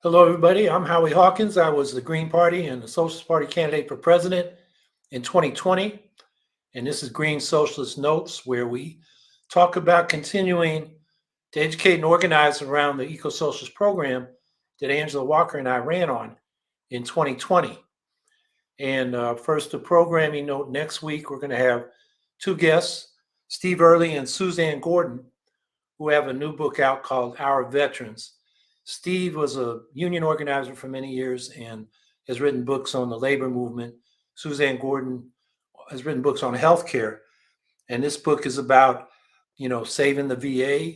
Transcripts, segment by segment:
Hello, everybody. I'm Howie Hawkins. I was the Green Party and the Socialist Party candidate for president in 2020. And this is Green Socialist Notes, where we talk about continuing to educate and organize around the eco-socialist program that Angela Walker and I ran on in 2020. And first, the programming note: next week, we're going to have two guests, Steve Early and Suzanne Gordon, who have a new book out called Our Veterans. Steve was a union organizer for many years and has written books on the labor movement. Suzanne Gordon has written books on healthcare. And this book is about, saving the VA,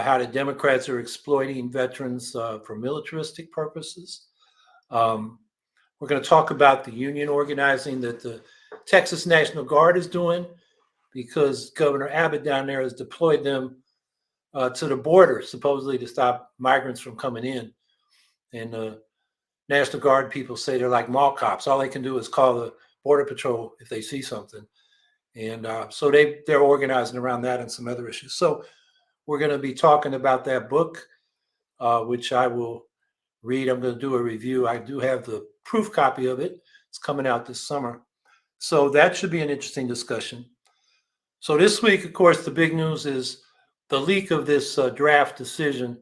how the Democrats are exploiting veterans for militaristic purposes. We're going to talk about the union organizing that the Texas National Guard is doing, because Governor Abbott down there has deployed them to the border, supposedly to stop migrants from coming in. And National Guard people say they're like mall cops. All they can do is call the Border Patrol if they see something. And so they're organizing around that and some other issues. So we're going to be talking about that book, which I will read. I'm going to do a review. I do have the proof copy of it. It's coming out this summer. So that should be an interesting discussion. So this week, of course, the big news is the leak of this draft decision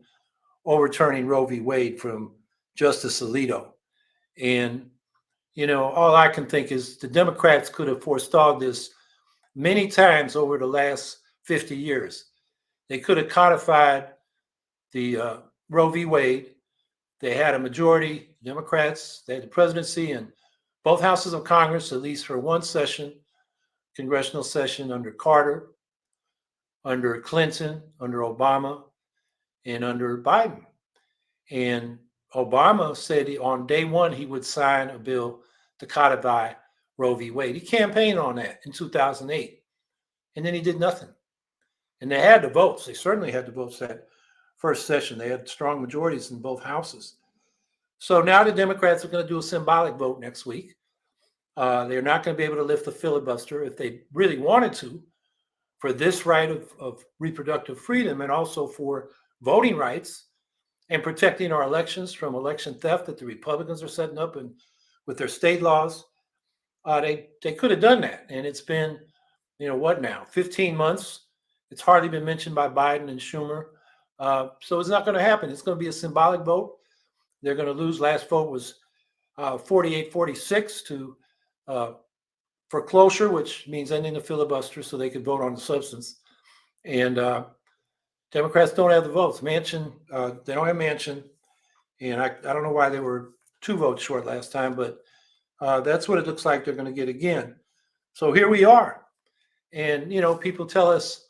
overturning Roe v. Wade from Justice Alito. And, all I can think is the Democrats could have forestalled this many times over the last 50 years. They could have codified the Roe v. Wade. They had a majority, Democrats, they had the presidency in both houses of Congress, at least for one session, congressional session under Carter, under Clinton, under Obama, and under Biden. And Obama said on day one he would sign a bill to codify Roe v. Wade. He campaigned on that in 2008, and then he did nothing. And they had the votes. They certainly had the votes that first session. They had strong majorities in both houses. So now the Democrats are going to do a symbolic vote next week. They're not going to be able to lift the filibuster if they really wanted to, for this right of reproductive freedom, and also for voting rights and protecting our elections from election theft that the Republicans are setting up and with their state laws. They could have done that. And it's been, 15 months. It's hardly been mentioned by Biden and Schumer. So it's not going to happen. It's going to be a symbolic vote. They're going to lose. Last vote was 48-46 for cloture, which means ending the filibuster so they could vote on the substance. And Democrats don't have the votes. Manchin, they don't have Manchin. And I don't know why they were 2 votes short last time, but that's what it looks like they're going to get again. So here we are. And, people tell us,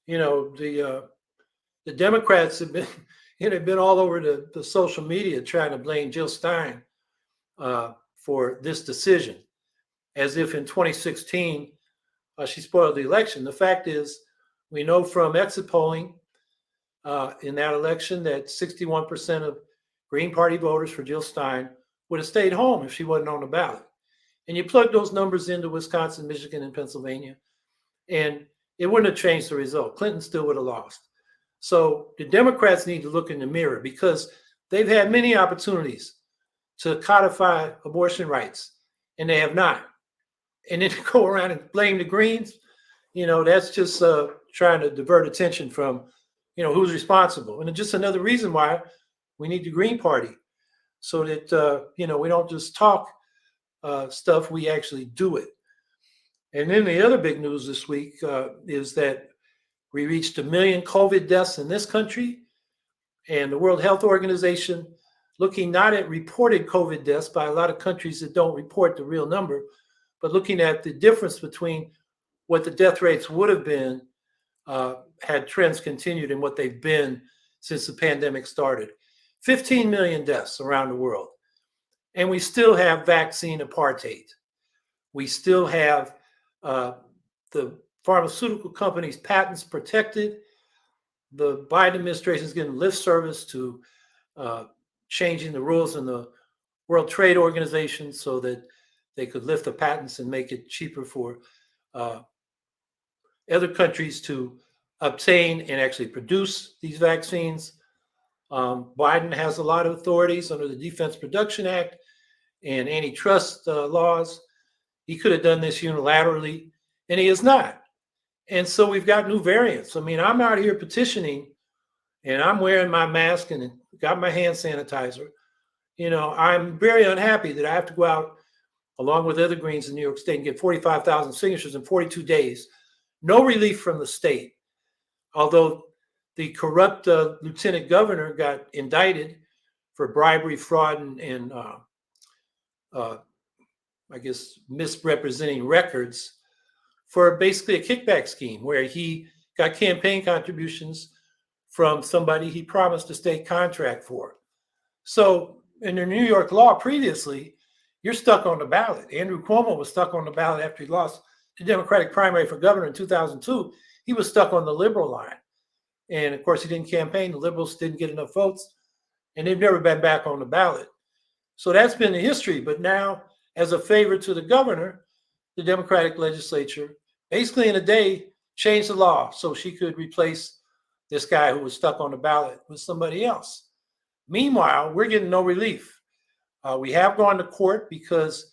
the Democrats have been, been all over the social media trying to blame Jill Stein for this decision, as if in 2016 she spoiled the election. The fact is, we know from exit polling in that election that 61% of Green Party voters for Jill Stein would have stayed home if she wasn't on the ballot. And you plug those numbers into Wisconsin, Michigan, and Pennsylvania, and it wouldn't have changed the result. Clinton still would have lost. So the Democrats need to look in the mirror, because they've had many opportunities to codify abortion rights, and they have not. And then to go around and blame the Greens, that's just trying to divert attention from, who's responsible. And it's just another reason why we need the Green Party, so that, we don't just talk stuff, we actually do it. And then the other big news this week is that we reached 1 million COVID deaths in this country, and the World Health Organization, looking not at reported COVID deaths by a lot of countries that don't report the real number, but looking at the difference between what the death rates would have been had trends continued and what they've been since the pandemic started. 15 million deaths around the world. And we still have vaccine apartheid. We still have the pharmaceutical companies' patents protected. The Biden administration is getting lip service to changing the rules in the World Trade Organization so that they could lift the patents and make it cheaper for other countries to obtain and actually produce these vaccines. Biden has a lot of authorities under the Defense Production Act and antitrust laws. He could have done this unilaterally, and he has not. And so we've got new variants. I mean, I'm out here petitioning, and I'm wearing my mask and got my hand sanitizer. I'm very unhappy that I have to go out along with other Greens in New York State and get 45,000 signatures in 42 days. No relief from the state, although the corrupt lieutenant governor got indicted for bribery, fraud, and I guess misrepresenting records for basically a kickback scheme where he got campaign contributions from somebody he promised a state contract for. So in the New York law previously, you're stuck on the ballot. Andrew Cuomo was stuck on the ballot after he lost the Democratic primary for governor in 2002. He was stuck on the liberal line. And of course, he didn't campaign. The liberals didn't get enough votes, and they've never been back on the ballot. So that's been the history. But now, as a favor to the governor, the Democratic legislature, basically in a day, changed the law so she could replace this guy who was stuck on the ballot with somebody else. Meanwhile, we're getting no relief. We have gone to court because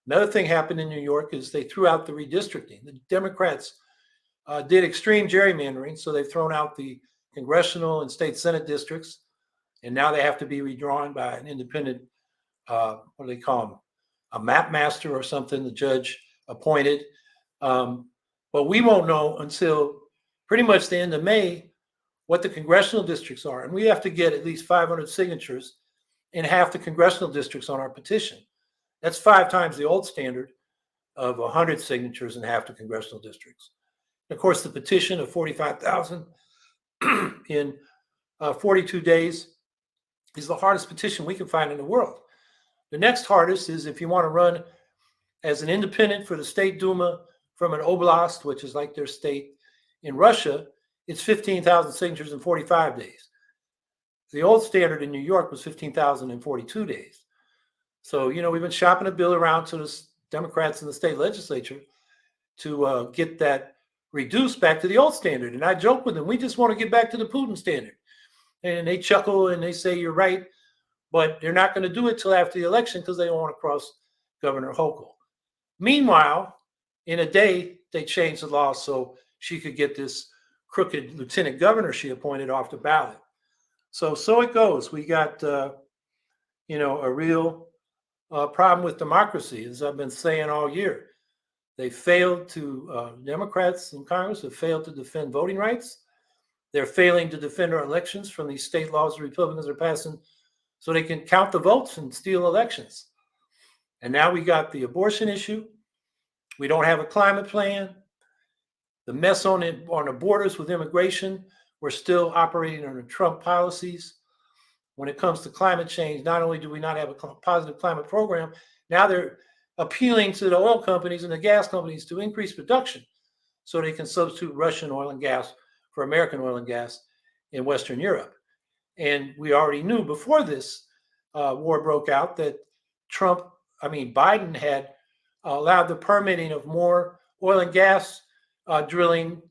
another thing happened in New York is they threw out the redistricting. The Democrats did extreme gerrymandering, so they've thrown out the congressional and state Senate districts, and now they have to be redrawn by an independent, what do they call them, a map master or something, the judge appointed. But we won't know until pretty much the end of May what the congressional districts are, and we have to get at least 500 signatures in half the congressional districts on our petition. That's 5 times the old standard of 100 signatures in half the congressional districts. Of course, the petition of 45,000 in 42 days is the hardest petition we can find in the world. The next hardest is if you want to run as an independent for the State Duma from an oblast, which is like their state in Russia, it's 15,000 signatures in 45 days. The old standard in New York was 15,000 in 42 days. So, we've been shopping a bill around to the Democrats in the state legislature to get that reduced back to the old standard. And I joke with them, we just want to get back to the Putin standard. And they chuckle and they say, you're right, but they're not going to do it till after the election because they don't want to cross Governor Hochul. Meanwhile, in a day, they changed the law so she could get this crooked lieutenant governor she appointed off the ballot. So it goes. We got, a real problem with democracy, as I've been saying all year. They failed to, Democrats in Congress have failed to defend voting rights. They're failing to defend our elections from these state laws the Republicans are passing so they can count the votes and steal elections. And now we got the abortion issue. We don't have a climate plan. The mess on the borders with immigration, we're still operating under Trump policies. When it comes to climate change, not only do we not have a positive climate program, now they're appealing to the oil companies and the gas companies to increase production so they can substitute Russian oil and gas for American oil and gas in Western Europe. And we already knew before this war broke out that Biden had allowed the permitting of more oil and gas drilling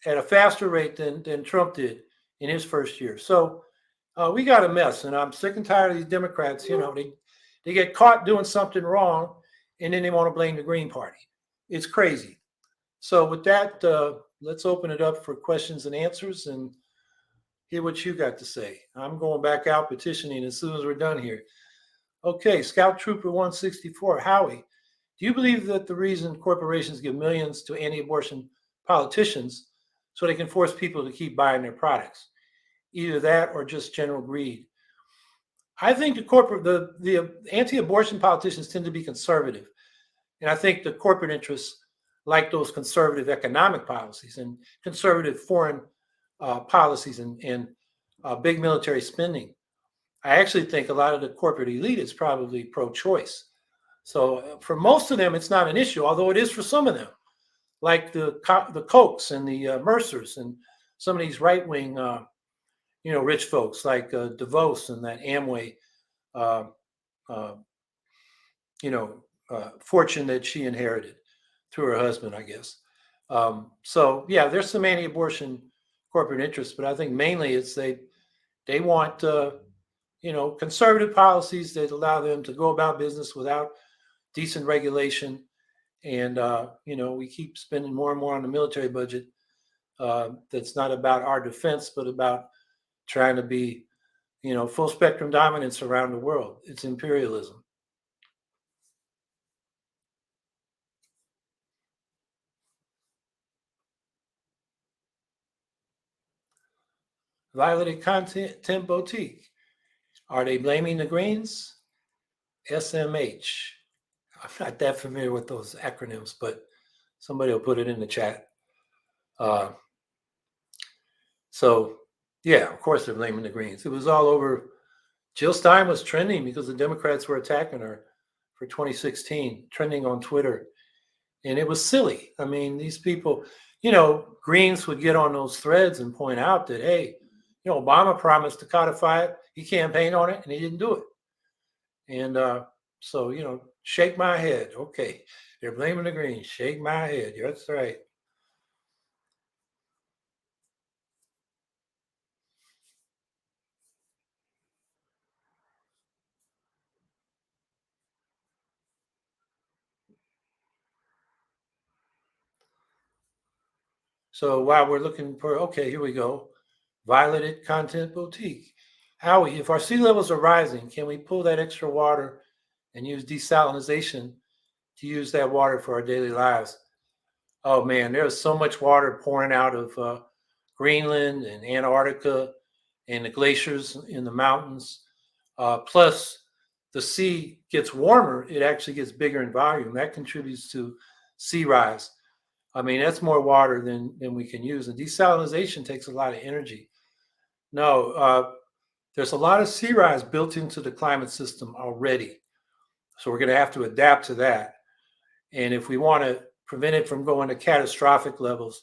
at a faster rate than Trump did in his first year. So we got a mess, and I'm sick and tired of these Democrats. They get caught doing something wrong, and then they want to blame the Green Party. It's crazy. So with that, let's open it up for questions and answers and hear what you got to say. I'm going back out petitioning as soon as we're done here. Okay, Scout Trooper 164, Howie, do you believe that the reason corporations give millions to anti-abortion politicians so they can force people to keep buying their products? Either that or just general greed. I think the anti-abortion politicians tend to be conservative. And I think the corporate interests like those conservative economic policies and conservative foreign policies and big military spending. I actually think a lot of the corporate elite is probably pro-choice. So for most of them, it's not an issue, although it is for some of them, like the Kochs and the Mercers and some of these right-wing, rich folks like DeVos and that Amway, fortune that she inherited through her husband, I guess. So yeah, there's some anti-abortion corporate interests, but I think mainly it's they They want, conservative policies that allow them to go about business without decent regulation. And, we keep spending more and more on the military budget. That's not about our defense, but about trying to be, full spectrum dominance around the world. It's imperialism. Violated content boutique. Are they blaming the Greens? SMH. I'm not that familiar with those acronyms, but somebody will put it in the chat. So, yeah, of course they're blaming the Greens. It was all over. Jill Stein was trending because the Democrats were attacking her for 2016, trending on Twitter. And it was silly. I mean, these people, Greens would get on those threads and point out that, hey, Obama promised to codify it. He campaigned on it and he didn't do it. And so, shake my head. Okay, they're blaming the Greens. Shake my head. That's right. So while we're looking for, okay, here we go. Violated content boutique. Howie, if our sea levels are rising, can we pull that extra water and use desalination to use that water for our daily lives? Oh man, there's so much water pouring out of Greenland and Antarctica and the glaciers in the mountains. Plus, the sea gets warmer, it actually gets bigger in volume. That contributes to sea rise. I mean, that's more water than we can use. And desalination takes a lot of energy. No, there's a lot of sea rise built into the climate system already. So we're going to have to adapt to that. And if we want to prevent it from going to catastrophic levels,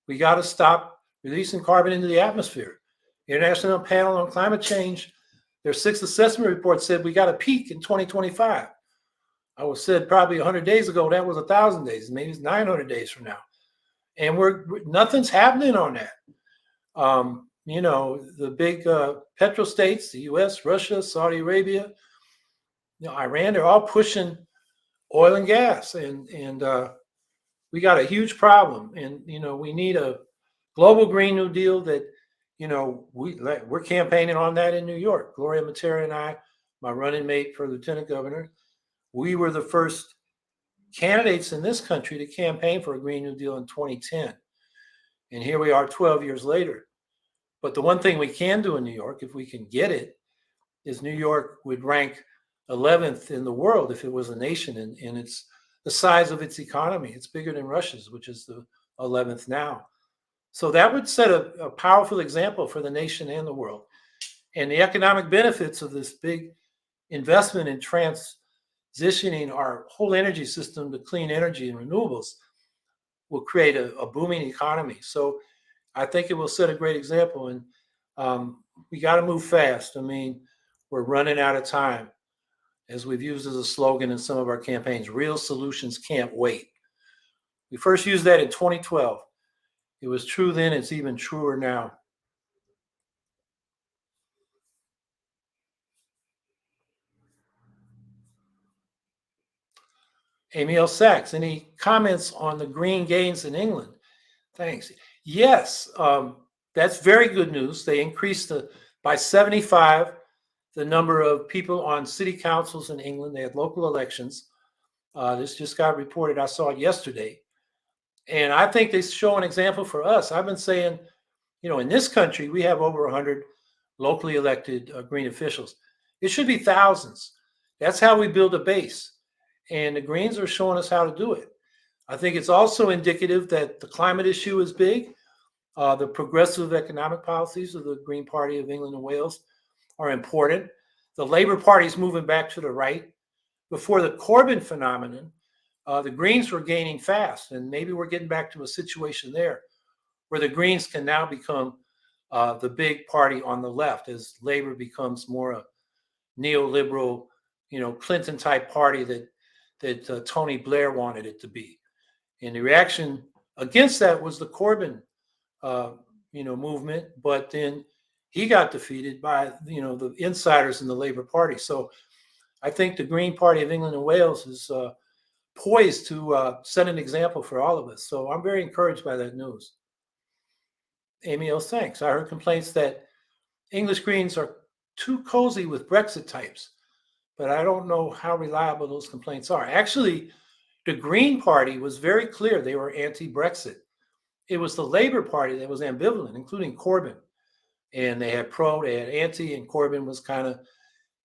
we got to stop releasing carbon into the atmosphere. The International Panel on Climate Change, their sixth assessment report said we got a peak in 2025. I was said probably 100 days ago, that was 1,000 days, maybe it's 900 days from now. And nothing's happening on that. The big petrostates, the US, Russia, Saudi Arabia, Iran, they're all pushing oil and gas. And we got a huge problem. And, we need a global Green New Deal that, we're campaigning on that in New York. Gloria Matera and I, my running mate for lieutenant governor, we were the first candidates in this country to campaign for a Green New Deal in 2010. And here we are 12 years later. But the one thing we can do in New York, if we can get it, is New York would rank 11th in the world if it was a nation, and it's the size of its economy. It's bigger than Russia's, which is the 11th now. So that would set a powerful example for the nation and the world. And the economic benefits of this big investment in transitioning our whole energy system to clean energy and renewables will create a booming economy. So I think it will set a great example. And we got to move fast. I mean, we're running out of time. As we've used as a slogan in some of our campaigns, real solutions can't wait. We first used that in 2012. It was true then, it's even truer now. Emil Sachs, any comments on the green gains in England? Thanks. Yes, that's very good news. They increased by 75 the number of people on city councils in England. They had local elections. This just got reported. I saw it yesterday. And I think they show an example for us. I've been saying, in this country, we have over 100 locally elected green officials. It should be thousands. That's how we build a base. And the Greens are showing us how to do it. I think it's also indicative that the climate issue is big. The progressive economic policies of the Green Party of England and Wales are important. The Labour Party is moving back to the right. Before the Corbyn phenomenon, the Greens were gaining fast, and maybe we're getting back to a situation there where the Greens can now become the big party on the left as Labour becomes more a neoliberal, Clinton-type party that Tony Blair wanted it to be. And the reaction against that was the Corbyn, movement. But then he got defeated by the insiders in the Labour Party. So I think the Green Party of England and Wales is poised to set an example for all of us. So I'm very encouraged by that news. Amy L. thanks. I heard complaints that English Greens are too cozy with Brexit types, but I don't know how reliable those complaints are. Actually, the Green Party was very clear they were anti-Brexit. It was the Labour Party that was ambivalent, including Corbyn. And they had pro, they had anti, and Corbyn was kind of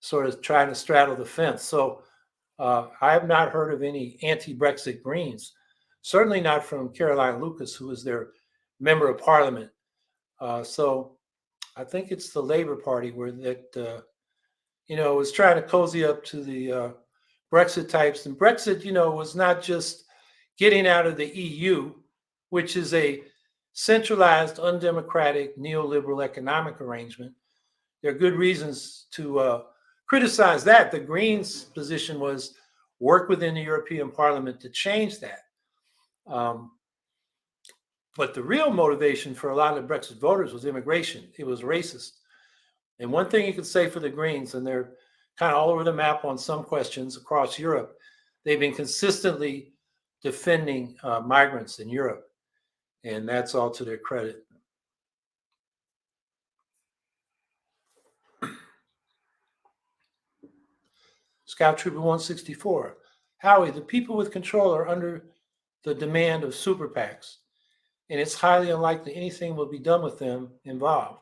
sort of trying to straddle the fence. So I have not heard of any anti-Brexit Greens, certainly not from Caroline Lucas, who is their member of parliament. So I think it's the Labour Party where that, was trying to cozy up to the Brexit types. And Brexit, was not just getting out of the EU, which is a centralized, undemocratic, neoliberal economic arrangement. There are good reasons to criticize that. The Greens' position was work within the European Parliament to change that. But the real motivation for a lot of the Brexit voters was immigration. It was racist. And one thing you could say for the Greens, and they're kind of all over the map on some questions across Europe, they've been consistently defending migrants in Europe. And that's all to their credit. Scout Trooper 164. Howie, the people with control are under the demand of super PACs, and it's highly unlikely anything will be done with them involved.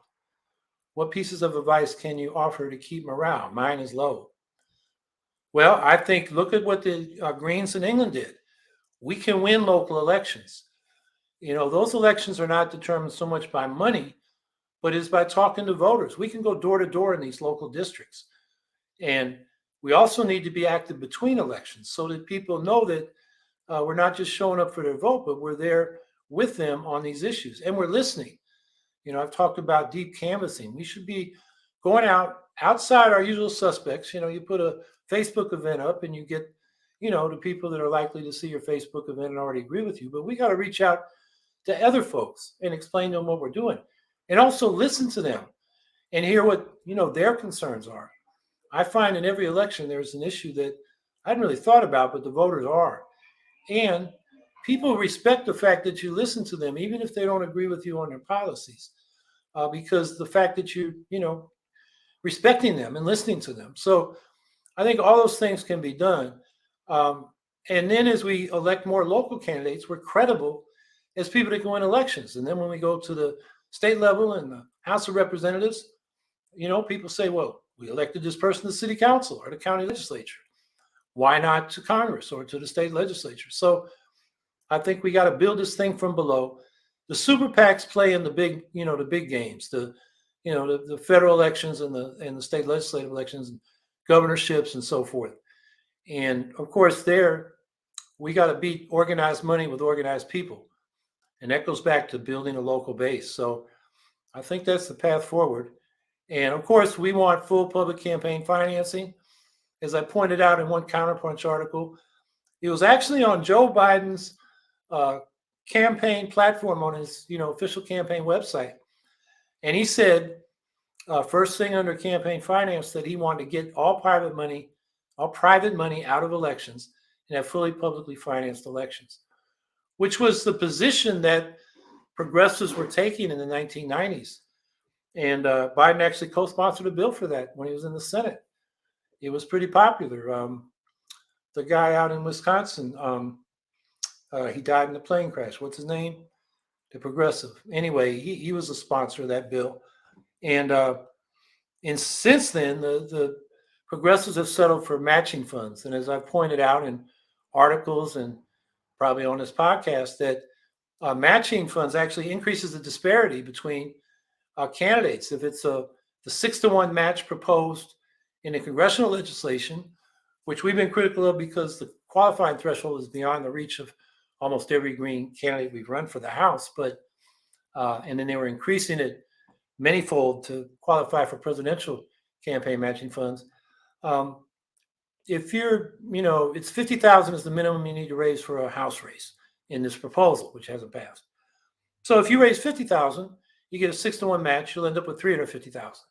What pieces of advice can you offer to keep morale? Mine is low. Well, I think look at what the Greens in England did. We can win local elections. Those elections are not determined so much by money, but is by talking to voters. We can go door to door in these local districts. And we also need to be active between elections so that people know that we're not just showing up for their vote, but we're there with them on these issues. And we're listening. I've talked about deep canvassing. We should be going outside our usual suspects. You put a Facebook event up and you get, the people that are likely to see your Facebook event and already agree with you. But we got to reach out to other folks and explain to them what we're doing. And also listen to them and hear what, their concerns are. I find in every election there's an issue that I hadn't really thought about, but the voters are. And people respect the fact that you listen to them, even if they don't agree with you on their policies, because the fact that you respecting them and listening to them. So I think all those things can be done. And then as we elect more local candidates, we're credible as people that go in elections. And then when we go to the state level and the House of Representatives, people say, well, we elected this person to the city council or the county legislature. Why not to Congress or to the state legislature? So I think we got to build this thing from below. The super PACs play in the big, the big games, the federal elections and the state legislative elections and governorships and so forth. And of course, we got to beat organized money with organized people. And that goes back to building a local base. So I think that's the path forward. And of course, we want full public campaign financing. As I pointed out in one Counterpunch article, it was actually on Joe Biden's campaign platform on his official campaign website. And he said, first thing under campaign finance, that he wanted to get all private money out of elections and have fully publicly financed elections, which was the position that progressives were taking in the 1990s. And Biden actually co-sponsored a bill for that when he was in the Senate. It was pretty popular. The guy out in Wisconsin, he died in a plane crash. What's his name? The progressive. Anyway, he was a sponsor of that bill. And since then, the progressives have settled for matching funds. And as I've pointed out in articles and probably on this podcast, that matching funds actually increases the disparity between candidates. If it's the 6-to-1 match proposed in the congressional legislation, which we've been critical of because the qualifying threshold is beyond the reach of almost every Green candidate we've run for the House, but and then they were increasing it manyfold to qualify for presidential campaign matching funds. If you're, it's $50,000 is the minimum you need to raise for a House race in this proposal, which hasn't passed. So if you raise $50,000, you get a 6-to-1 match, you'll end up with 350,000.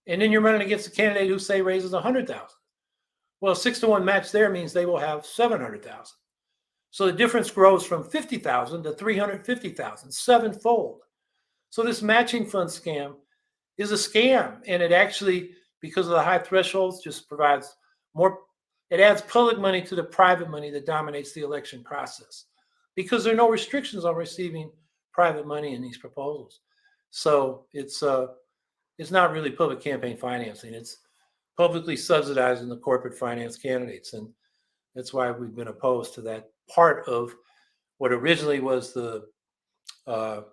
And then you're running against a candidate who say raises 100,000. Well, a 6-to-1 match there means they will have 700,000. So the difference grows from 50,000 to 350,000, sevenfold. So this matching fund scam is a scam, and it actually, because of the high thresholds, just provides more. It adds public money to the private money that dominates the election process, because there are no restrictions on receiving private money in these proposals. So it's not really public campaign financing. It's publicly subsidizing the corporate finance candidates, and that's why we've been opposed to that part of what originally was the what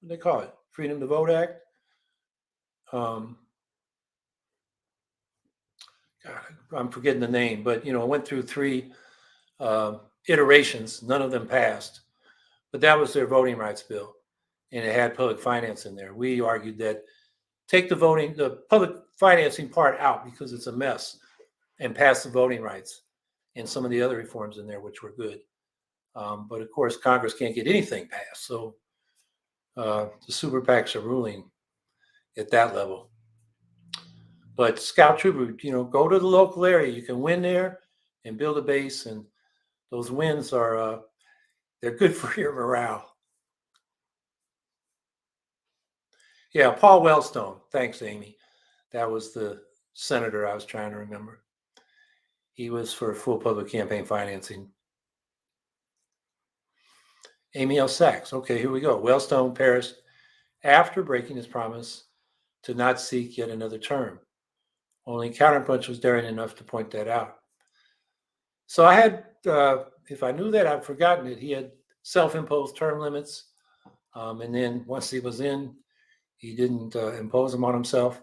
do they call it? Freedom to Vote Act. God, I'm forgetting the name, but it went through 3 iterations. None of them passed, but that was their voting rights bill, and it had public finance in there. We argued that take the public financing part out because it's a mess, and pass the voting rights and some of the other reforms in there, which were good. But of course, Congress can't get anything passed, so the super PACs are ruling at that level. But Scout Trooper, go to the local area. You can win there and build a base, and those wins are they're good for your morale. Yeah, Paul Wellstone. Thanks, Amy. That was the senator I was trying to remember. He was for full public campaign financing. Amy L. Sachs. Okay, here we go. Wellstone perished after breaking his promise to not seek yet another term. Only Counterpunch was daring enough to point that out. So I had, if I knew that, I'd forgotten it. He had self-imposed term limits. And then once he was in, he didn't impose them on himself.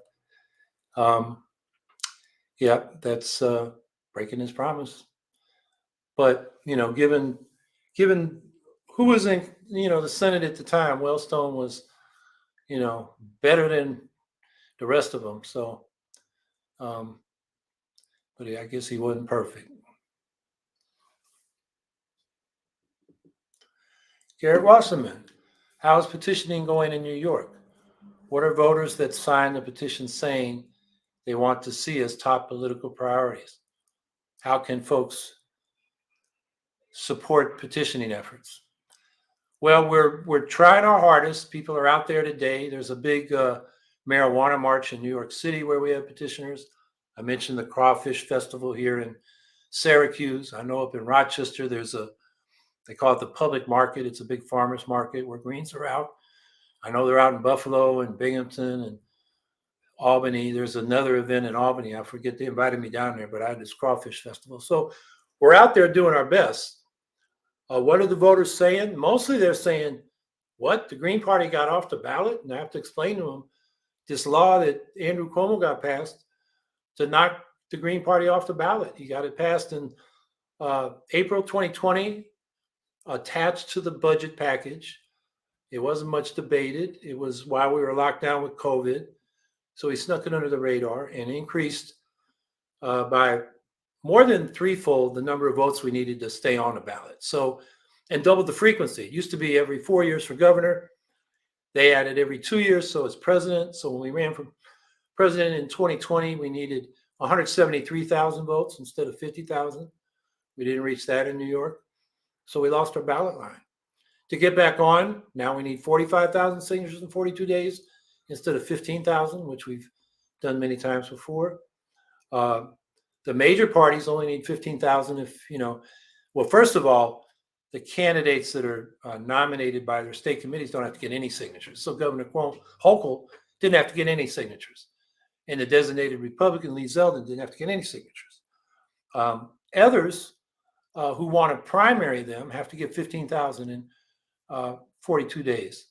Yeah, that's breaking his promise. But, given who was in, the Senate at the time, Wellstone was, better than the rest of them. So, but I guess he wasn't perfect. Garrett Wasserman, how is petitioning going in New York? What are voters that signed the petition saying they want to see as top political priorities? How can folks support petitioning efforts? Well, we're trying our hardest. People are out there today. There's a big marijuana march in New York City where we have petitioners. I mentioned the Crawfish Festival here in Syracuse. I know up in Rochester, they call it the public market. It's a big farmers market where Greens are out. I know they're out in Buffalo and Binghamton and Albany. There's another event in Albany. I forget, they invited me down there, but I had this Crawfish Festival. So we're out there doing our best. What are the voters saying? Mostly they're saying, what? The Green Party got off the ballot? And I have to explain to them this law that Andrew Cuomo got passed to knock the Green Party off the ballot. He got it passed in April 2020, attached to the budget package. It wasn't much debated. It was while we were locked down with COVID. So he snuck it under the radar and increased by more than threefold the number of votes we needed to stay on the ballot. So, and doubled the frequency. It used to be every 4 years for governor. They added every 2 years, so as president. So when we ran for president in 2020, we needed 173,000 votes instead of 50,000. We didn't reach that in New York. So we lost our ballot line. To get back on, now we need 45,000 signatures in 42 days instead of 15,000, which we've done many times before. The major parties only need 15,000 if, well, first of all, the candidates that are nominated by their state committees don't have to get any signatures. So Governor Hochul didn't have to get any signatures. And the designated Republican Lee Zeldin didn't have to get any signatures. Others who want to primary them have to get 15,000 in 42 days.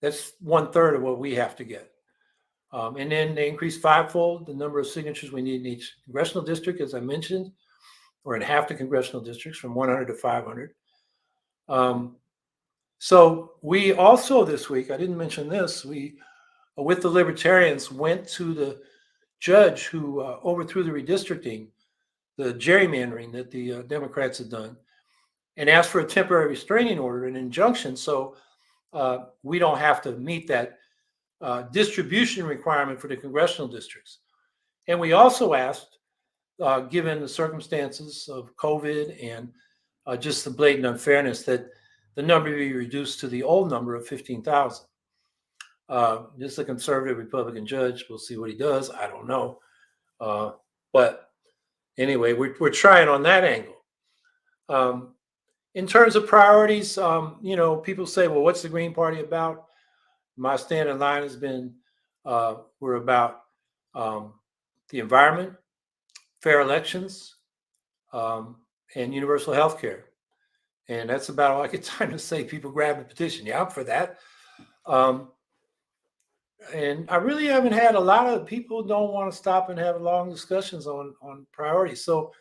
That's 1/3 of what we have to get. And then they increased fivefold the number of signatures we need in each congressional district, as I mentioned, or in half the congressional districts from 100 to 500. So we also this week, I didn't mention this, we, with the Libertarians, went to the judge who overthrew the redistricting, the gerrymandering that the Democrats had done, and asked for a temporary restraining order, an injunction, so we don't have to meet that distribution requirement for the congressional districts. And we also asked, given the circumstances of COVID and just the blatant unfairness, that the number be reduced to the old number of 15,000. This is a conservative Republican judge. We'll see what he does. I don't know. But anyway, we're trying on that angle. In terms of priorities, people say, well, what's the Green Party about? My standing line has been, we're about the environment, fair elections, and universal health care. And that's about all I get time to say. People grab the petition. Yeah, I'm for that. And I really haven't had a lot of people don't want to stop and have long discussions on priorities. So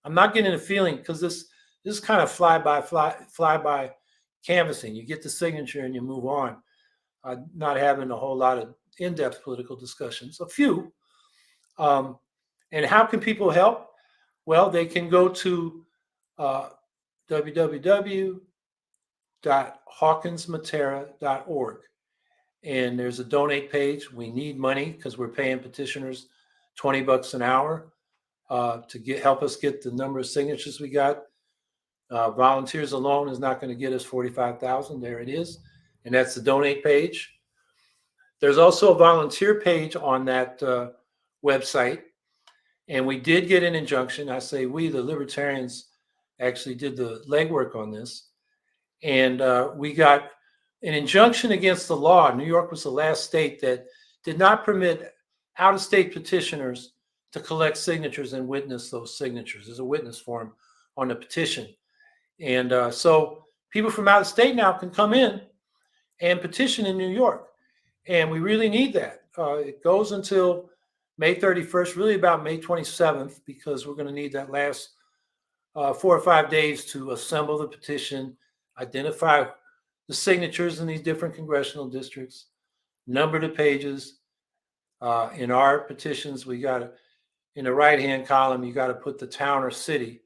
I'm not getting a feeling, because this is kind of fly by canvassing. You get the signature and you move on. Not having a whole lot of in-depth political discussions. A few. And how can people help? Well, they can go to www.hawkinsmatera.org. And there's a donate page. We need money because we're paying petitioners $20 an hour to help us get the number of signatures we got. Volunteers alone is not going to get us 45,000. There it is. And that's the donate page. There's also a volunteer page on that website. And we did get an injunction. I say we, the libertarians, actually did the legwork on this. And we got an injunction against the law. New York was the last state that did not permit out-of-state petitioners to collect signatures and witness those signatures. There's a witness form on the petition. And so people from out of state now can come in and petition in New York. And we really need that. It goes until May 31st, really about May 27th, because we're going to need that last 4 or 5 days to assemble the petition, identify the signatures in these different congressional districts, number the pages. In our petitions, we got to, in the right-hand column, you got to put the town or city.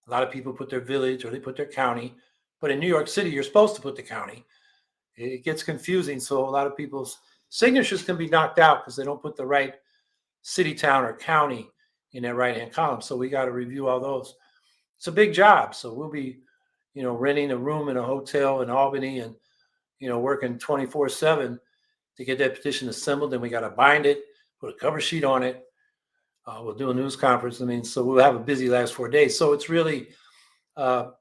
A lot of people put their village or they put their county, but in New York City, you're supposed to put the county. It gets confusing, so a lot of people's signatures can be knocked out because they don't put the right city, town, or county in that right-hand column. So we got to review all those. It's a big job. So we'll be, renting a room in a hotel in Albany and, working 24/7 to get that petition assembled. Then we got to bind it, put a cover sheet on it. We'll do a news conference. So we'll have a busy last 4 days. So it's really up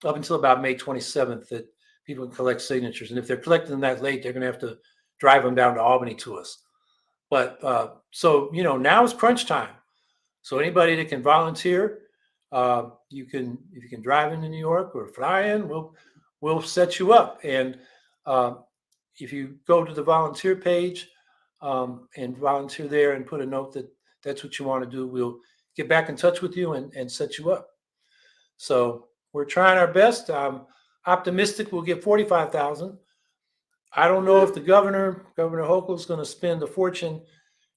until about May 27th that people can collect signatures. And if they're collecting them that late, they're going to have to drive them down to Albany to us. But so, now is crunch time. So anybody that can volunteer, if you can drive into New York or fly in, we'll set you up. And if you go to the volunteer page and volunteer there and put a note that that's what you want to do, we'll get back in touch with you and set you up. So we're trying our best. I'm optimistic we'll get 45,000. I don't know if the Governor Hochul, is going to spend a fortune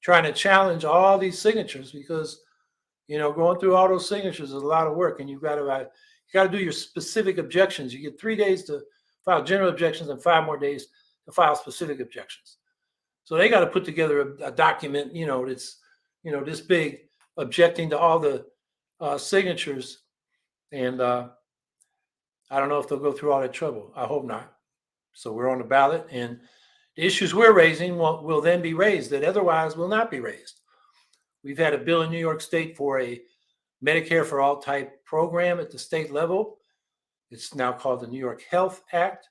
trying to challenge all these signatures, because, going through all those signatures is a lot of work, and you got to do your specific objections. You get 3 days to file general objections and 5 more days to file specific objections. So they got to put together a document, that's, this big, objecting to all the signatures. And I don't know if they'll go through all that trouble. I hope not. So we're on the ballot, and the issues we're raising will then be raised that otherwise will not be raised. We've had a bill in New York State for a Medicare for All type program at the state level. It's now called the New York Health Act.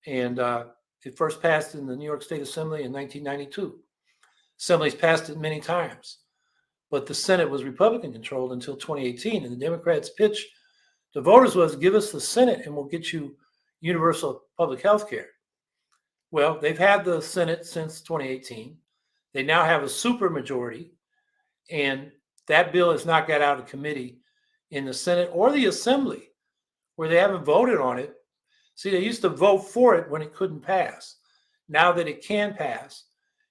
And it first passed in the New York State Assembly in 1992. Assembly's passed it many times, but the Senate was Republican controlled until 2018. And the Democrats' pitch to voters was, give us the Senate and we'll get you universal public health care. Well, they've had the Senate since 2018. They now have a super majority, and that bill has not got out of committee in the Senate or the Assembly, where they haven't voted on it. See, they used to vote for it when it couldn't pass. Now that it can pass,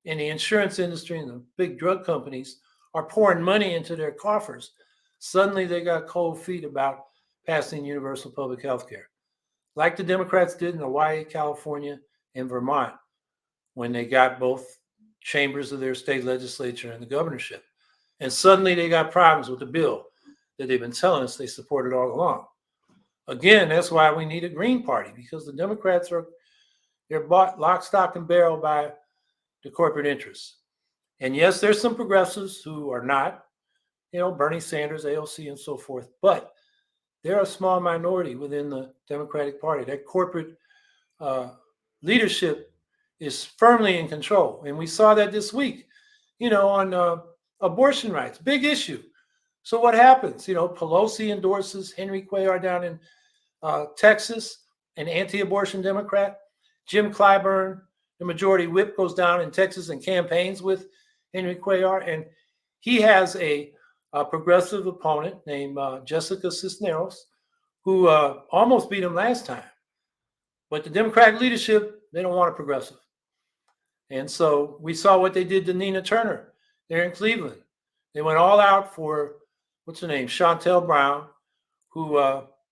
and the insurance industry and the big drug companies are pouring money into their coffers, suddenly they got cold feet about passing universal public health care, like the Democrats did in Hawaii, California, in Vermont when they got both chambers of their state legislature and the governorship. And suddenly they got problems with the bill that they've been telling us they supported all along. Again, that's why we need a Green Party, because the Democrats they're bought lock, stock, and barrel by the corporate interests. And yes, there's some progressives who are not, Bernie Sanders, AOC, and so forth, but they're a small minority within the Democratic Party. That corporate leadership is firmly in control. And we saw that this week, on abortion rights, big issue. So what happens? Pelosi endorses Henry Cuellar down in Texas, an anti-abortion Democrat. Jim Clyburn, the majority whip, goes down in Texas and campaigns with Henry Cuellar. And he has a progressive opponent named Jessica Cisneros, who almost beat him last time. But the Democratic leadership, they don't want a progressive. And so we saw what they did to Nina Turner there in Cleveland. They went all out for, what's her name, Chantel Brown, who,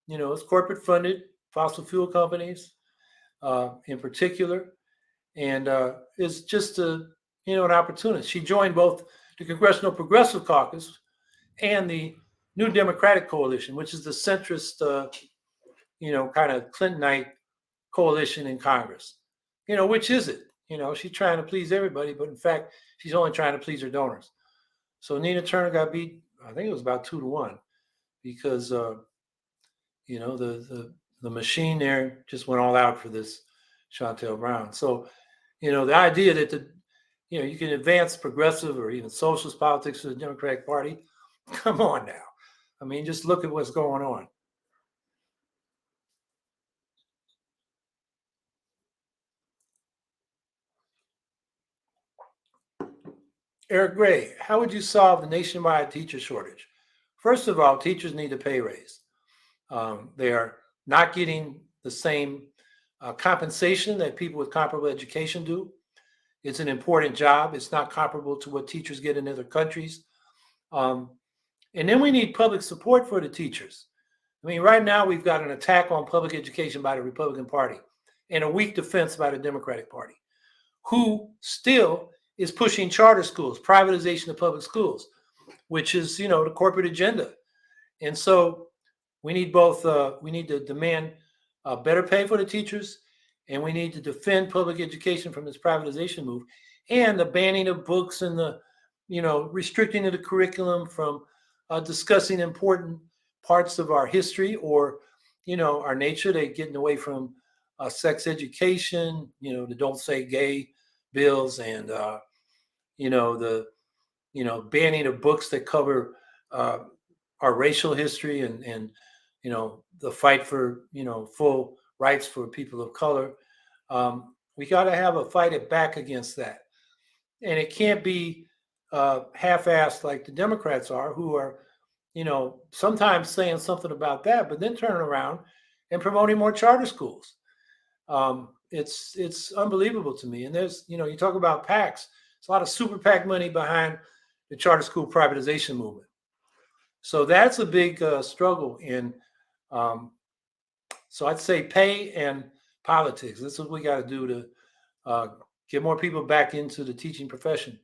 is corporate funded, fossil fuel companies in particular, and is just an opportunist. She joined both the Congressional Progressive Caucus and the New Democratic Coalition, which is the centrist, kind of Clintonite coalition in Congress. Which is it? She's trying to please everybody, but in fact, she's only trying to please her donors. So Nina Turner got beat, I think it was about 2-1, because the machine there just went all out for this Chantel Brown. So, the idea that you can advance progressive or even socialist politics for the Democratic Party, come on now. I mean, just look at what's going on. Eric Gray, how would you solve the nationwide teacher shortage? First of all, teachers need a pay raise. They are not getting the same compensation that people with comparable education do. It's an important job. It's not comparable to what teachers get in other countries. And then we need public support for the teachers. I mean, right now we've got an attack on public education by the Republican Party and a weak defense by the Democratic Party, who still is pushing charter schools, privatization of public schools, which is, the corporate agenda. And so we need both, we need to demand better pay for the teachers, and we need to defend public education from this privatization move, and the banning of books and the, restricting of the curriculum from discussing important parts of our history or, our nature. They're getting away from sex education, the Don't Say Gay bills, and, the, banning of books that cover our racial history and the fight for, full rights for people of color. We got to have a fight it back against that. And it can't be half-assed like the Democrats are, who are, sometimes saying something about that, but then turning around and promoting more charter schools. It's unbelievable to me. And there's, you talk about PACs. There's a lot of super PAC money behind the charter school privatization movement. So that's a big struggle. And so I'd say pay and politics. That's what we got to do to get more people back into the teaching profession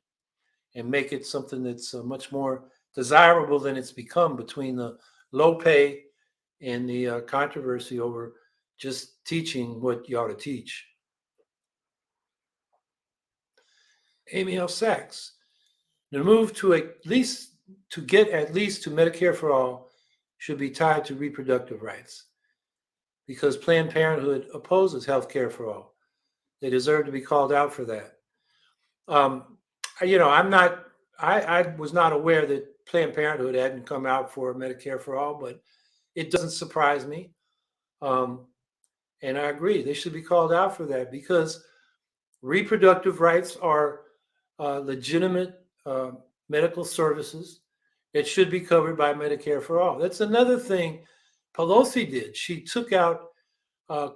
and make it something that's much more desirable than it's become, between the low pay and the controversy over just teaching what you ought to teach. Amy L. Sachs, the move to get at least to Medicare for all should be tied to reproductive rights, because Planned Parenthood opposes health care for all. They deserve to be called out for that. I was not aware that Planned Parenthood hadn't come out for Medicare for all, but it doesn't surprise me. And I agree, they should be called out for that, because reproductive rights are legitimate medical services that should be covered by Medicare for all. That's another thing Pelosi did. She took out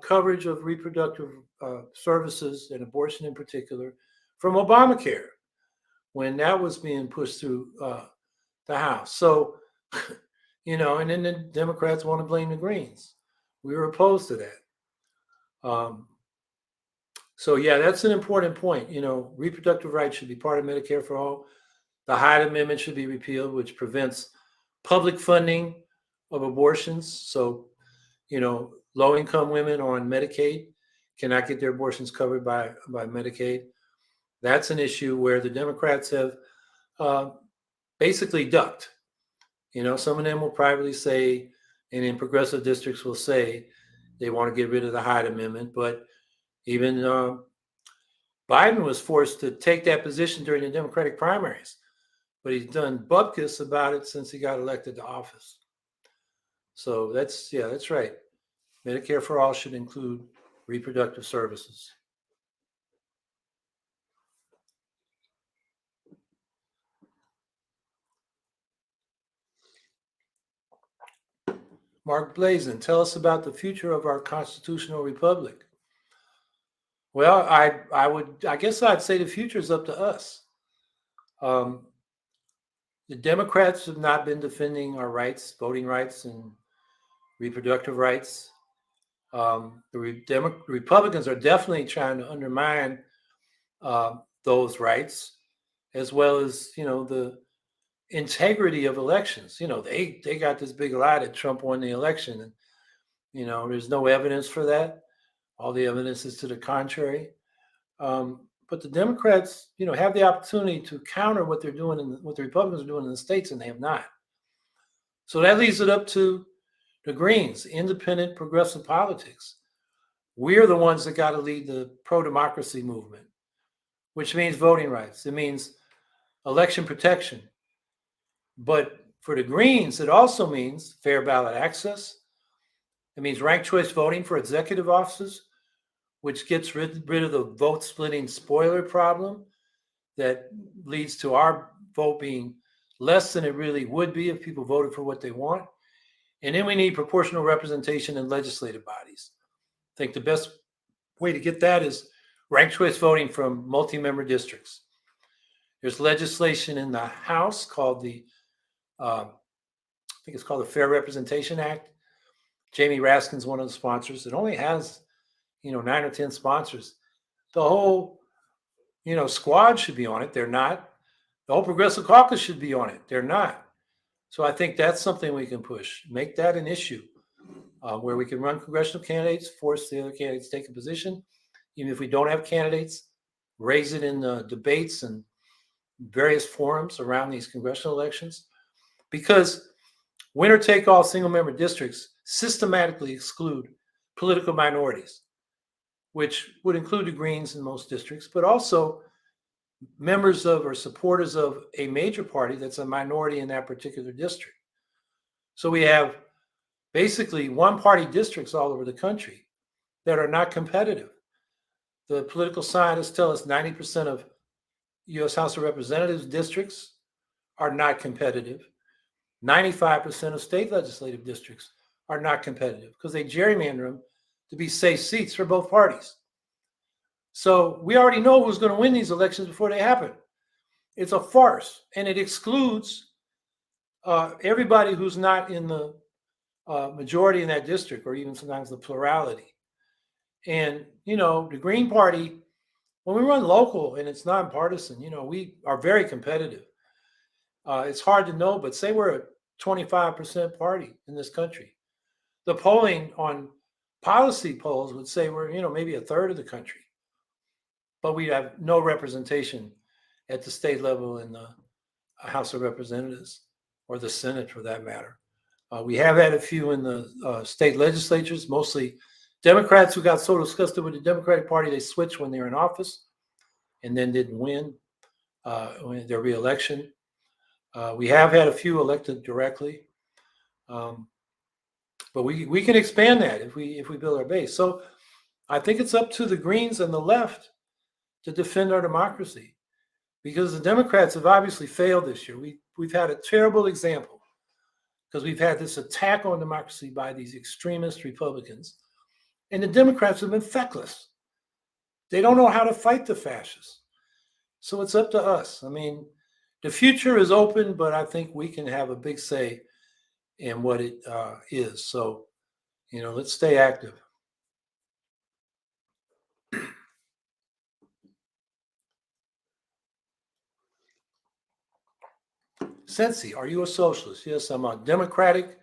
coverage of reproductive services and abortion in particular from Obamacare when that was being pushed through the House. So, and then the Democrats want to blame the Greens. We were opposed to that. So yeah, that's an important point. Reproductive rights should be part of Medicare for all. The Hyde Amendment should be repealed, which prevents public funding of abortions. So, low-income women on Medicaid cannot get their abortions covered by Medicaid. That's an issue where the Democrats have uh, basically ducked. Some of them will privately say, and in progressive districts will say, they want to get rid of the Hyde Amendment. But even Biden was forced to take that position during the Democratic primaries. But he's done bupkis about it since he got elected to office. So that's right. Medicare for all should include reproductive services. Mark Blazin, tell us about the future of our constitutional republic. Well, I guess I'd say the future is up to us. The Democrats have not been defending our rights, voting rights, and reproductive rights. The Republicans are definitely trying to undermine those rights, as well as the integrity of elections. They got this big lie that Trump won the election, and there's no evidence for that. All the evidence is to the contrary. But the Democrats, have the opportunity to counter what they're doing and what the Republicans are doing in the states, and they have not. So that leaves it up to the Greens, independent progressive politics. We're the ones that got to lead the pro-democracy movement, which means voting rights. It means election protection. But for the Greens, it also means fair ballot access. It means ranked choice voting for executive offices, which gets rid of the vote splitting spoiler problem that leads to our vote being less than it really would be if people voted for what they want. And then we need proportional representation in legislative bodies. I think the best way to get that is ranked choice voting from multi-member districts. There's legislation in the House called I think it's called the Fair Representation Act. Jamie Raskin's one of the sponsors. It only has, 9 or 10 sponsors. The whole, squad should be on it. They're not. The whole Progressive Caucus should be on it. They're not. So I think that's something we can push. Make that an issue where we can run congressional candidates, force the other candidates to take a position. Even if we don't have candidates, raise it in debates and various forums around these congressional elections. Because winner-take-all single-member districts systematically exclude political minorities, which would include the Greens in most districts, but also members of or supporters of a major party that's a minority in that particular district. So we have basically one-party districts all over the country that are not competitive. The political scientists tell us 90% of U.S. House of Representatives districts are not competitive. 95% of state legislative districts are not competitive because they gerrymander them to be safe seats for both parties. So we already know who's going to win these elections before they happen. It's a farce, and it excludes everybody who's not in the majority in that district, or even sometimes the plurality. And, the Green Party, when we run local and it's nonpartisan, we are very competitive. It's hard to know, but say we're a 25% party in this country. The polling on policy polls would say we're, maybe a third of the country, but we have no representation at the state level in the House of Representatives or the Senate for that matter. We have had a few in the state legislatures, mostly Democrats who got so disgusted with the Democratic Party, they switched when they were in office and then didn't win their reelection. We have had a few elected directly, but we can expand that if we build our base. So I think it's up to the Greens and the left to defend our democracy, because the Democrats have obviously failed this year. We've had a terrible example because we've had this attack on democracy by these extremist Republicans, and the Democrats have been feckless. They don't know how to fight the fascists. So it's up to us. I mean, the future is open, but I think we can have a big say in what it is. So, let's stay active. Sensi, are you a socialist? Yes, I'm a democratic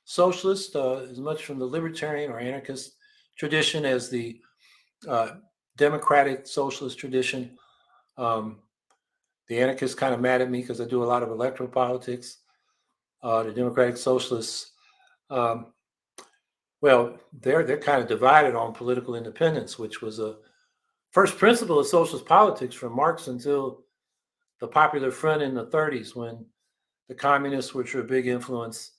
socialist, as much from the libertarian or anarchist tradition as the uh, democratic socialist tradition. Um, the anarchists kind of mad at me because I do a lot of electoral politics. The democratic socialists, um, well, they're kind of divided on political independence, which was a first principle of socialist politics from Marx until the Popular Front in the 30s, when the communists, which were a big influence,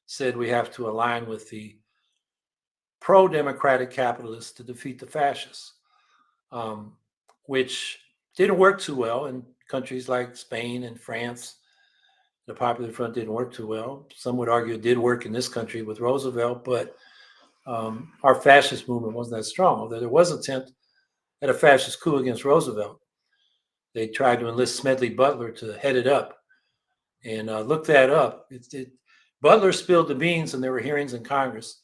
said we have to align with the pro-democratic capitalists to defeat the fascists, um, which didn't work too well in countries like Spain and France. The Popular Front didn't work too well. Some would argue it did work in this country with Roosevelt, but our fascist movement wasn't that strong. Although there was an attempt at a fascist coup against Roosevelt. They tried to enlist Smedley Butler to head it up. And look that up. Butler spilled the beans, and there were hearings in Congress.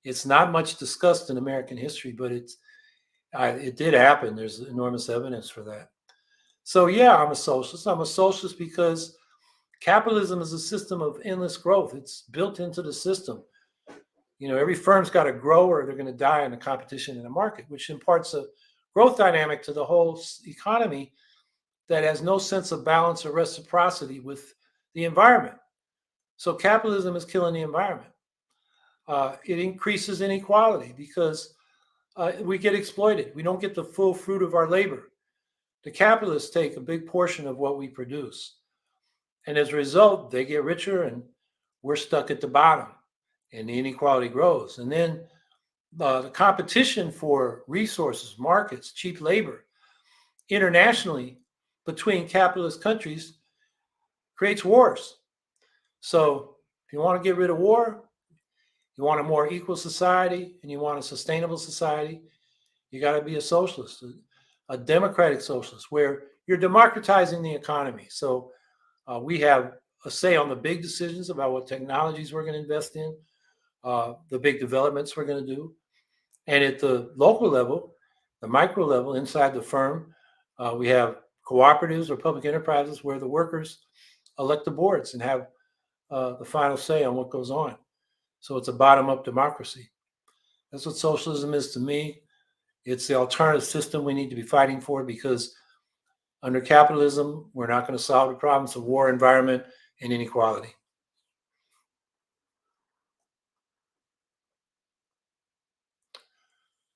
It's not much discussed in American history, but it did happen. There's enormous evidence for that. So yeah, I'm a socialist. I'm a socialist because capitalism is a system of endless growth. It's built into the system. You know, every firm's got to grow or they're going to die in the competition in the market, which imparts a growth dynamic to the whole economy that has no sense of balance or reciprocity with the environment. So capitalism is killing the environment. It increases inequality because we get exploited. We don't get the full fruit of our labor. The capitalists take a big portion of what we produce. And as a result, they get richer and we're stuck at the bottom and the inequality grows. And then the competition for resources, markets, cheap labor internationally between capitalist countries creates wars. So if you want to get rid of war, you want a more equal society, and you want a sustainable society, you got to be a socialist, a democratic socialist, where you're democratizing the economy. So we have a say on the big decisions about what technologies we're going to invest in, the big developments we're going to do. And at the local level, the micro level inside the firm, we have cooperatives or public enterprises where the workers elect the boards and have the final say on what goes on. So it's a bottom-up democracy. That's what socialism is to me. It's the alternative system we need to be fighting for because under capitalism, we're not going to solve the problems of war, environment, and inequality.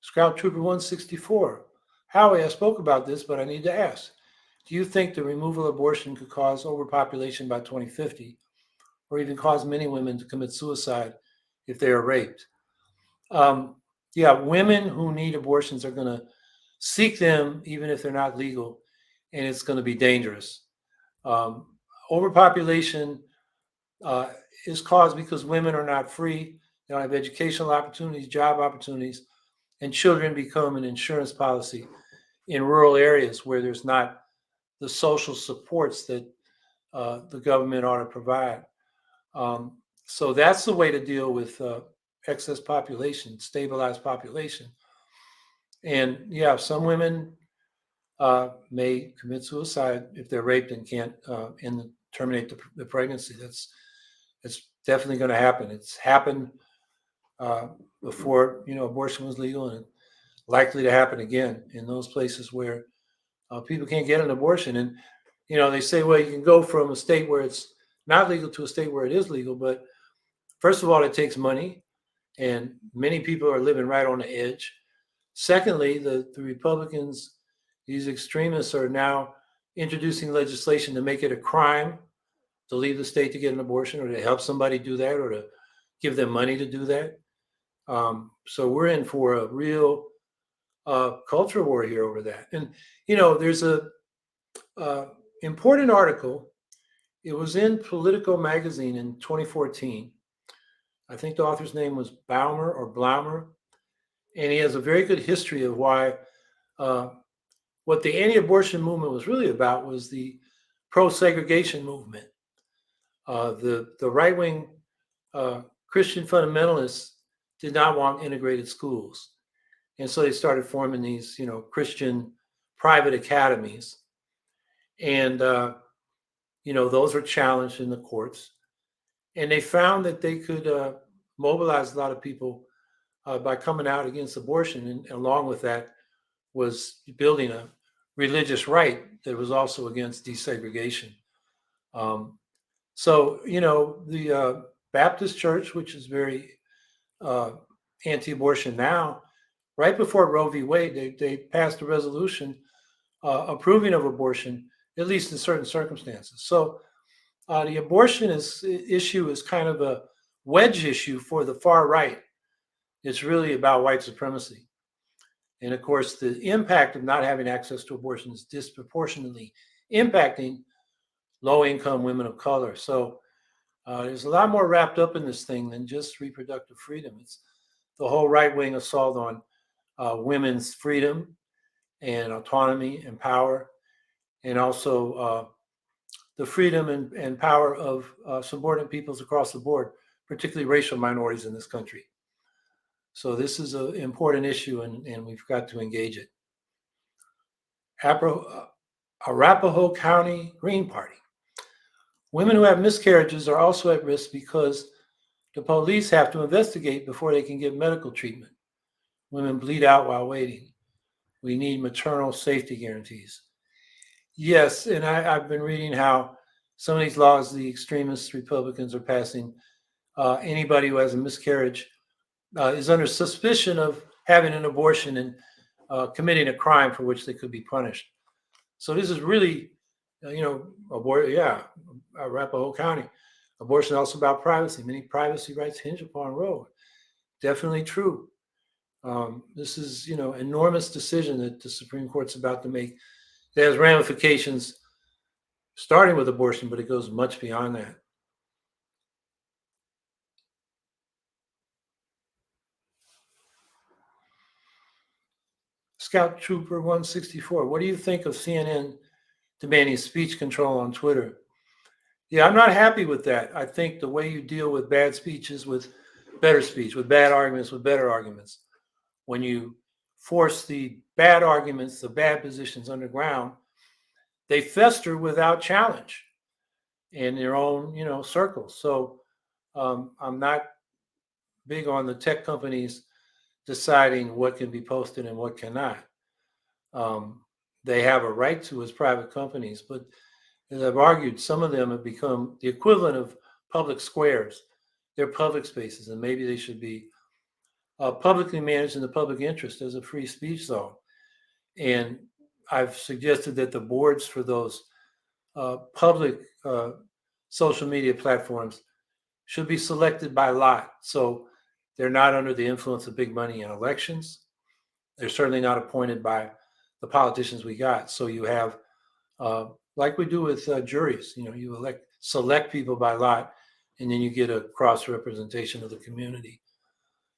Scout Trooper 164. Howie, I spoke about this, but I need to ask. Do you think the removal of abortion could cause overpopulation by 2050 or even cause many women to commit suicide if they are raped? Yeah, women who need abortions are going to seek them even if they're not legal, and it's going to be dangerous. Overpopulation is caused because women are not free, they don't have educational opportunities, job opportunities, and children become an insurance policy in rural areas where there's not the social supports that the government ought to provide. So that's the way to deal with excess population, stabilized population. And yeah, some women may commit suicide if they're raped and can't terminate the pregnancy. That's definitely going to happen. It's happened before abortion was legal, and likely to happen again in those places where people can't get an abortion. And they say, well, you can go from a state where it's not legal to a state where it is legal, but first of all, it takes money, and many people are living right on the edge. Secondly, the Republicans, these extremists, are now introducing legislation to make it a crime to leave the state to get an abortion or to help somebody do that or to give them money to do that. So we're in for a real culture war here over that. And, there's a important article. It was in Politico magazine in 2014. I think the author's name was Baumer or Blaumer. And he has a very good history of why what the anti-abortion movement was really about was the pro-segregation movement. The right-wing Christian fundamentalists did not want integrated schools. And so they started forming these, Christian private academies. And, those were challenged in the courts. And they found that they could mobilize a lot of people by coming out against abortion. And along with that was building a religious right that was also against desegregation. So, the Baptist Church, which is very anti-abortion now, right before Roe v. Wade, they passed a resolution approving of abortion, at least in certain circumstances. So the abortion issue is kind of a wedge issue for the far right. It's really about white supremacy. And of course, the impact of not having access to abortion is disproportionately impacting low-income women of color. So there's a lot more wrapped up in this thing than just reproductive freedom. It's the whole right-wing assault on women's freedom and autonomy and power, and also the freedom and power of subordinate peoples across the board, particularly racial minorities in this country. So this is an important issue, and we've got to engage it. Arapahoe County Green Party. Women who have miscarriages are also at risk because the police have to investigate before they can get medical treatment. Women bleed out while waiting. We need maternal safety guarantees. Yes, and I've been reading how some of these laws the extremist Republicans are passing, anybody who has a miscarriage is under suspicion of having an abortion and committing a crime for which they could be punished. So this is really, Arapahoe County. Abortion is also about privacy. Many privacy rights hinge upon Roe. Definitely true. This is, enormous decision that the Supreme Court's about to make. It has ramifications starting with abortion, but it goes much beyond that. Scout Trooper 164, what do you think of CNN demanding speech control on Twitter? Yeah, I'm not happy with that. I think the way you deal with bad speech is with better speech, with bad arguments, with better arguments. When you force the bad arguments, the bad positions underground, they fester without challenge in their own, circles. So I'm not big on the tech companies deciding what can be posted and what cannot. They have a right to as private companies, but as I've argued, some of them have become the equivalent of public squares. They're public spaces, and maybe they should be publicly managed in the public interest as a free speech zone. And I've suggested that the boards for those public social media platforms should be selected by lot. So they're not under the influence of big money in elections. They're certainly not appointed by the politicians we got. So you have, like we do with juries, you select people by lot, and then you get a cross representation of the community.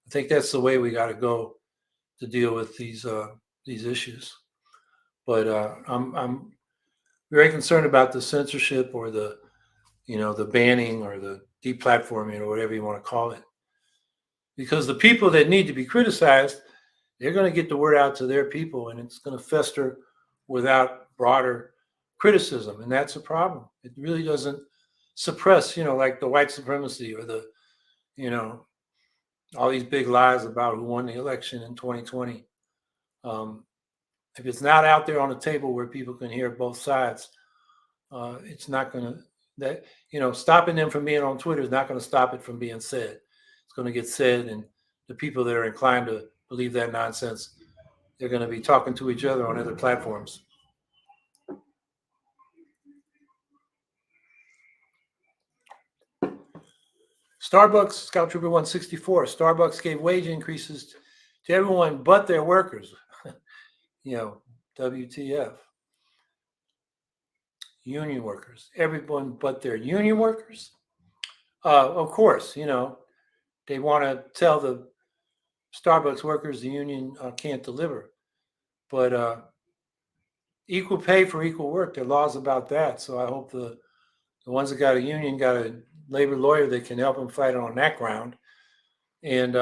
I think that's the way we got to go to deal with these issues. But I'm very concerned about the censorship or the banning or the deplatforming or whatever you want to call it. Because the people that need to be criticized, they're going to get the word out to their people, and it's going to fester without broader criticism. And that's a problem. It really doesn't suppress, like the white supremacy or the, all these big lies about who won the election in 2020. If it's not out there on the table where people can hear both sides, it's not going to, stopping them from being on Twitter is not going to stop it from being said. It's going to get said, and the people that are inclined to believe that nonsense, they're going to be talking to each other on other platforms. Starbucks, Scout Trooper 164, Starbucks gave wage increases to everyone but their workers. WTF. Union workers, everyone but their union workers. Of course, they want to tell the Starbucks workers the union can't deliver. But equal pay for equal work, there are laws about that. So I hope the ones that got a union got a labor lawyer that can help them fight on that ground. And,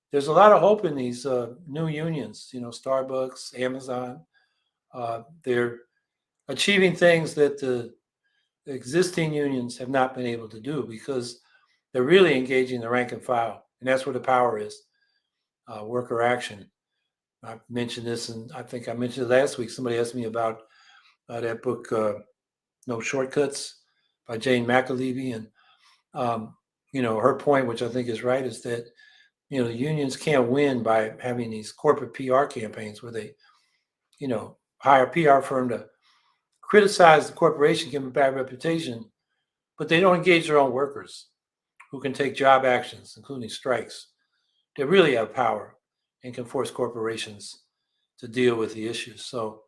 there's a lot of hope in these new unions, Starbucks, Amazon. They're achieving things that the existing unions have not been able to do because they're really engaging the rank and file. And that's where the power is, worker action. I mentioned this, and I think I mentioned it last week. Somebody asked me about that book, No Shortcuts by Jane McAlevey. And, her point, which I think is right, is that, the unions can't win by having these corporate PR campaigns where they, hire a PR firm to criticize the corporation, give them a bad reputation, but they don't engage their own workers who can take job actions, including strikes. They really have power and can force corporations to deal with the issues. So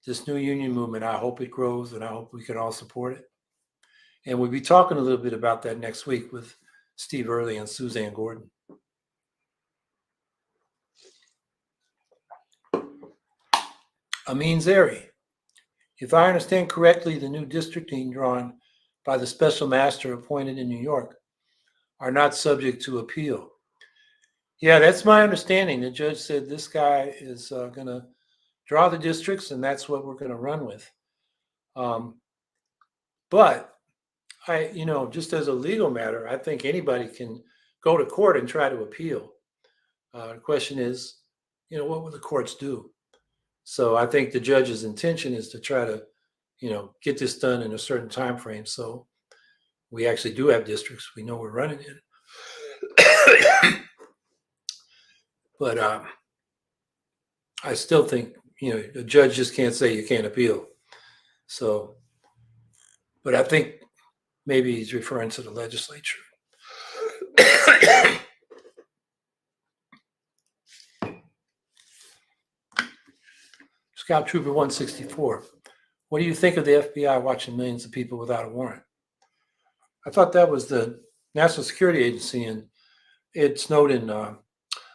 this new union movement, I hope it grows, and I hope we can all support it. And we'll be talking a little bit about that next week with Steve Early and Suzanne Gordon. Amin Zeri. If I understand correctly, the new districting drawn by the special master appointed in New York are not subject to appeal. Yeah, that's my understanding. The judge said this guy is going to draw the districts, and that's what we're going to run with. But I, just as a legal matter, I think anybody can go to court and try to appeal. The question is, what will the courts do? So I think the judge's intention is to try to, get this done in a certain time frame. So we actually do have districts we know we're running in. But I still think, the judge just can't say you can't appeal. So, but I think maybe he's referring to the legislature. Scout Trooper 164. What do you think of the FBI watching millions of people without a warrant? I thought that was the National Security Agency, and Ed Snowden. Oh,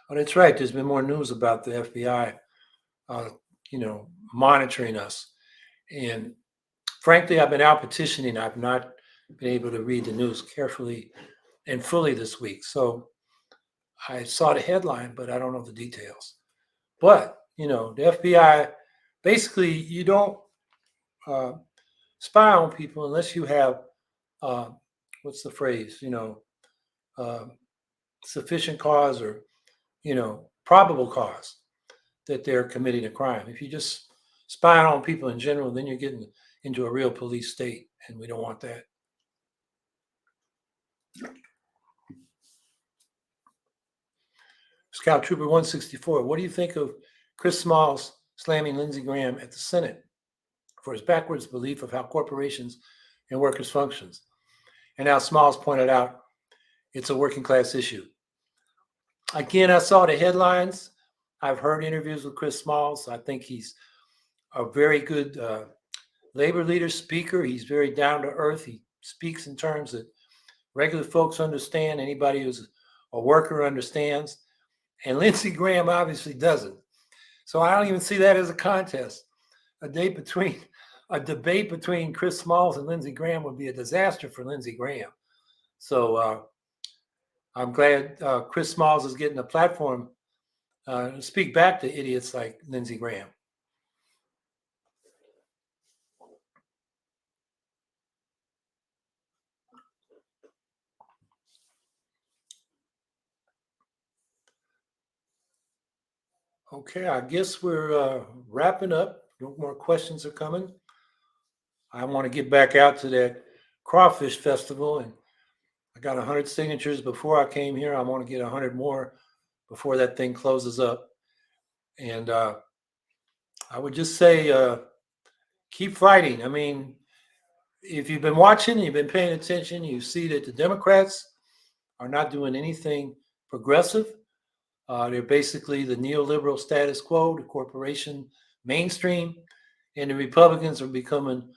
that's right. There's been more news about the FBI, monitoring us. And frankly, I've been out petitioning. I've not been able to read the news carefully and fully this week. So I saw the headline, but I don't know the details. But, the FBI, basically, you don't spy on people unless you have, what's the phrase, sufficient cause or, probable cause that they're committing a crime. If you just spy on people in general, then you're getting into a real police state, and we don't want that. Scout Trooper 164, what do you think of Chris Smalls slamming Lindsey Graham at the Senate for his backwards belief of how corporations and workers functions? And now Smalls pointed out it's a working class issue. Again, I saw the headlines. I've heard interviews with Chris Smalls. I think he's a very good labor leader, speaker. He's very down to earth. He speaks in terms that regular folks understand. Anybody who's a worker understands. And Lindsey Graham obviously doesn't. So I don't even see that as a contest. A debate between Chris Smalls and Lindsey Graham would be a disaster for Lindsey Graham. So I'm glad Chris Smalls is getting a platform to speak back to idiots like Lindsey Graham. Okay, I guess we're wrapping up. No more questions are coming. I want to get back out to that crawfish festival, and I got 100 signatures before I came here. I want to get 100 more before that thing closes up. And I would just say, keep fighting. I mean, if you've been watching, you've been paying attention, you see that the Democrats are not doing anything progressive. They're basically the neoliberal status quo, the corporation mainstream, and the Republicans are becoming,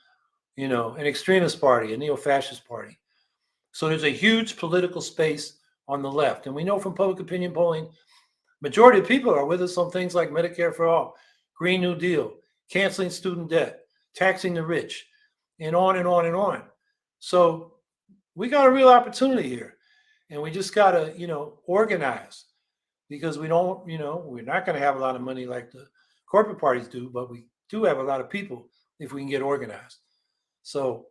an extremist party, a neo-fascist party. So there's a huge political space on the left. And we know from public opinion polling, majority of people are with us on things like Medicare for all, Green New Deal, canceling student debt, taxing the rich, and on and on and on. So we got a real opportunity here. And we just got to, organize. Because we don't, we're not going to have a lot of money like the corporate parties do, but we do have a lot of people if we can get organized. So,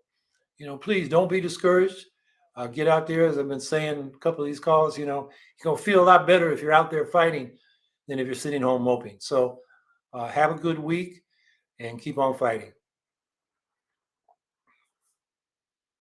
please don't be discouraged. Get out there, as I've been saying a couple of these calls, you're going to feel a lot better if you're out there fighting than if you're sitting home moping. So have a good week and keep on fighting.